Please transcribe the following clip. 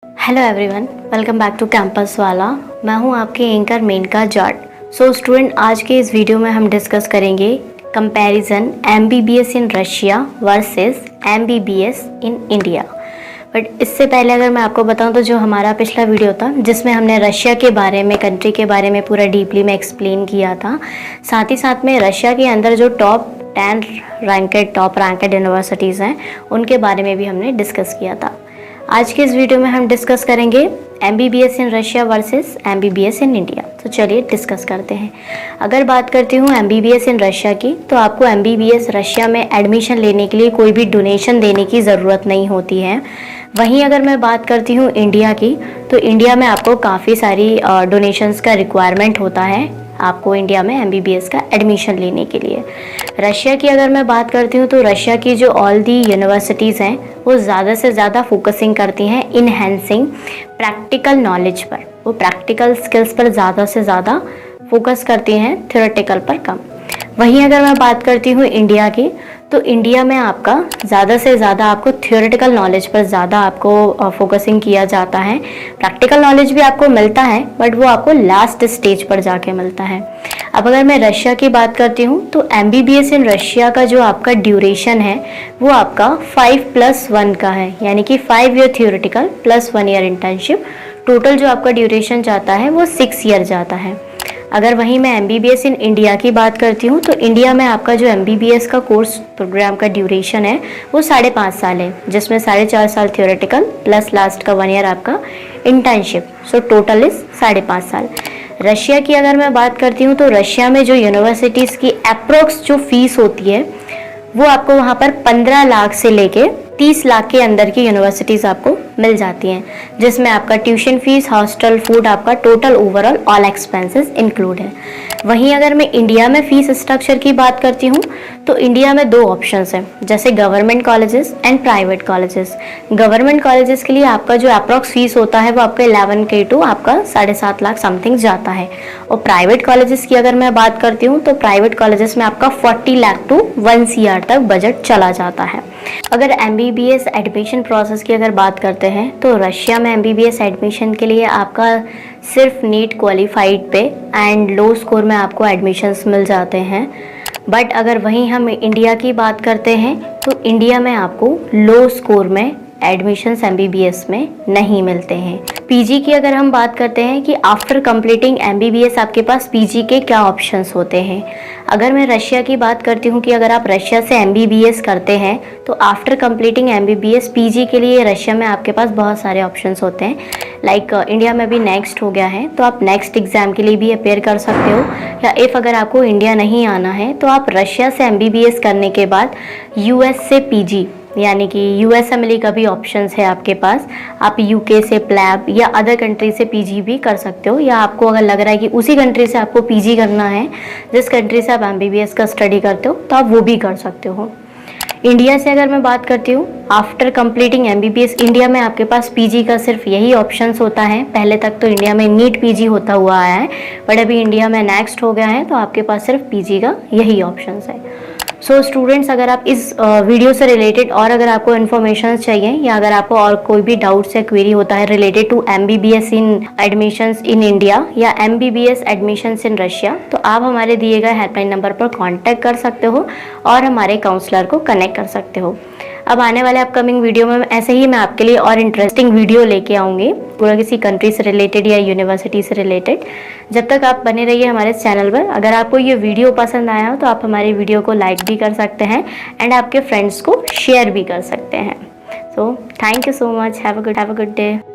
Hello everyone, welcome back to campus Wala. मैं हूं आपके anchor Menka Jat. So student, आज के इस वीडियो में हम डिस्कस करेंगे comparison MBBS in Russia versus MBBS in India. But इससे पहले अगर मैं आपको बताऊं तो जो हमारा पिछला वीडियो था जिसमें हमने रशिया के बारे में, कंट्री के बारे में पूरा डीपली में एक्सप्लेन किया था, साथ ही साथ में रशिया के अंदर जो टॉप 10 टॉप रैंकेड यूनिवर्सिटीज़ हैं उनके बारे में भी हमने डिस्कस किया था। आज के इस वीडियो में हम डिस्कस करेंगे MBBS in Russia versus MBBS in India. तो चलिए डिस्कस करते हैं। अगर बात करती हूँ एमबीबीएस इन रशिया की, तो आपको एमबीबीएस रशिया में एडमिशन लेने के लिए कोई भी डोनेशन देने की ज़रूरत नहीं होती है। वहीं अगर मैं बात करती हूँ इंडिया की, तो इंडिया में आपको काफ़ी सारी डोनेशंस का रिक्वायरमेंट होता है आपको इंडिया में एमबीबीएस का एडमिशन लेने के लिए। रशिया की अगर मैं बात करती हूँ तो रशिया की जो ऑल दी यूनिवर्सिटीज़ हैं वो ज़्यादा से ज़्यादा फोकसिंग करती हैं इनहेंसिंग प्रैक्टिकल नॉलेज पर। वो प्रैक्टिकल स्किल्स पर ज़्यादा से ज़्यादा फोकस करती हैं, थ्योरेटिकल पर कम। वहीं अगर मैं बात करती हूँ इंडिया की, तो इंडिया में आपका ज़्यादा से ज़्यादा आपको थ्योरेटिकल नॉलेज पर ज़्यादा आपको फोकसिंग किया जाता है। प्रैक्टिकल नॉलेज भी आपको मिलता है बट वो आपको लास्ट स्टेज पर जाके मिलता है। अब अगर मैं रशिया की बात करती हूँ तो एमबीबीएस इन रशिया का जो आपका ड्यूरेशन है वो आपका 5+1 का है, यानी कि 5 year theoretical plus 1 year internship. Total जो आपका ड्यूरेशन जाता है वो 6 ईयर जाता है। अगर वहीं मैं एमबीबीएस इन इंडिया की बात करती हूँ तो इंडिया में आपका जो एमबीबीएस का कोर्स प्रोग्राम का ड्यूरेशन है वो 5.5 साल है, जिसमें 4.5 साल थ्योरेटिकल प्लस लास्ट का 1 ईयर आपका इंटर्नशिप। सो टोटल इज 5.5 साल। रशिया की अगर मैं बात करती हूँ तो रशिया में जो यूनिवर्सिटीज़ की अप्रोक्स जो फीस होती है वो आपको वहाँ पर 15 लाख से लेके 30 लाख के अंदर की यूनिवर्सिटीज़ आपको मिल जाती हैं, जिसमें आपका ट्यूशन फीस, हॉस्टल, फूड, आपका total overall all expenses include है। वहीं अगर मैं इंडिया में फ़ीस स्ट्रक्चर की बात करती हूँ तो इंडिया में 2 ऑप्शंस हैं, जैसे government colleges and private colleges. Government colleges के लिए आपका जो अप्रॉक्स फीस होता है वो आपका 11K टू आपका 7.5 लाख समथिंग जाता है। और प्राइवेट कॉलेजेस की अगर मैं बात करती हूँ तो प्राइवेट कॉलेजेस में आपका 40 लाख टू 1 CR तक बजट चला जाता है। अगर एमबीबीएस एडमिशन प्रोसेस की अगर बात करते हैं तो रशिया में एमबीबीएस एडमिशन के लिए आपका सिर्फ नीट क्वालिफाइड पे एंड लो स्कोर में आपको एडमिशन्स मिल जाते हैं। बट अगर वहीं हम इंडिया की बात करते हैं तो इंडिया में आपको लो स्कोर में एडमिशन्स एमबीबीएस में नहीं मिलते हैं। पीजी की अगर हम बात करते हैं कि आफ्टर कंप्लीटिंग एमबीबीएस आपके पास पीजी के क्या ऑप्शंस होते हैं। अगर मैं रशिया की बात करती हूँ कि अगर आप रशिया से एमबीबीएस करते हैं तो आफ्टर कंप्लीटिंग एमबीबीएस पीजी के लिए रशिया में आपके पास बहुत सारे ऑप्शंस होते हैं। लाइक इंडिया में भी नेक्स्ट हो गया है तो आप नेक्स्ट एग्ज़ाम के लिए भी अपेयर कर सकते हो, या इफ़ अगर आपको इंडिया नहीं आना है तो आप रशिया से एमबीबीएस करने के बाद यूएस से पीजी, यानी कि यूएसएमएलई का भी ऑप्शंस है आपके पास। आप यूके से प्लैब या अदर कंट्री से पीजी भी कर सकते हो, या आपको अगर लग रहा है कि उसी कंट्री से आपको पीजी करना है जिस कंट्री से आप एमबीबीएस का स्टडी करते हो तो आप वो भी कर सकते हो। इंडिया से अगर मैं बात करती हूँ, आफ्टर कंप्लीटिंग एमबीबीएस इंडिया में आपके पास पीजी का सिर्फ यही ऑप्शंस होता है। पहले तक तो इंडिया में नीट पीजी होता हुआ आया है बट अभी इंडिया में नेक्स्ट हो गया है तो आपके पास सिर्फ पीजी का यही ऑप्शंस है। सो स्टूडेंट्स, अगर आप इस वीडियो से रिलेटेड और अगर आपको इन्फॉर्मेशन चाहिए या अगर आपको और कोई भी डाउट्स या क्वेरी होता है related to MBBS in admissions in India या एमबीबीएस एडमिशन्स इन रशिया, तो आप हमारे दिए गए हेल्पलाइन नंबर पर कांटेक्ट कर सकते हो और हमारे काउंसलर को कनेक्ट कर सकते हो। अब आने वाले अपकमिंग वीडियो में ऐसे ही मैं आपके लिए और इंटरेस्टिंग वीडियो लेके आऊँगी, पूरा किसी कंट्री से रिलेटेड या यूनिवर्सिटी से रिलेटेड। जब तक आप बने रहिए हमारे चैनल पर। अगर आपको ये वीडियो पसंद आया हो तो आप हमारे वीडियो को लाइक भी कर सकते हैं एंड आपके फ्रेंड्स को शेयर भी कर सकते हैं। So thank you so much. Have a good day.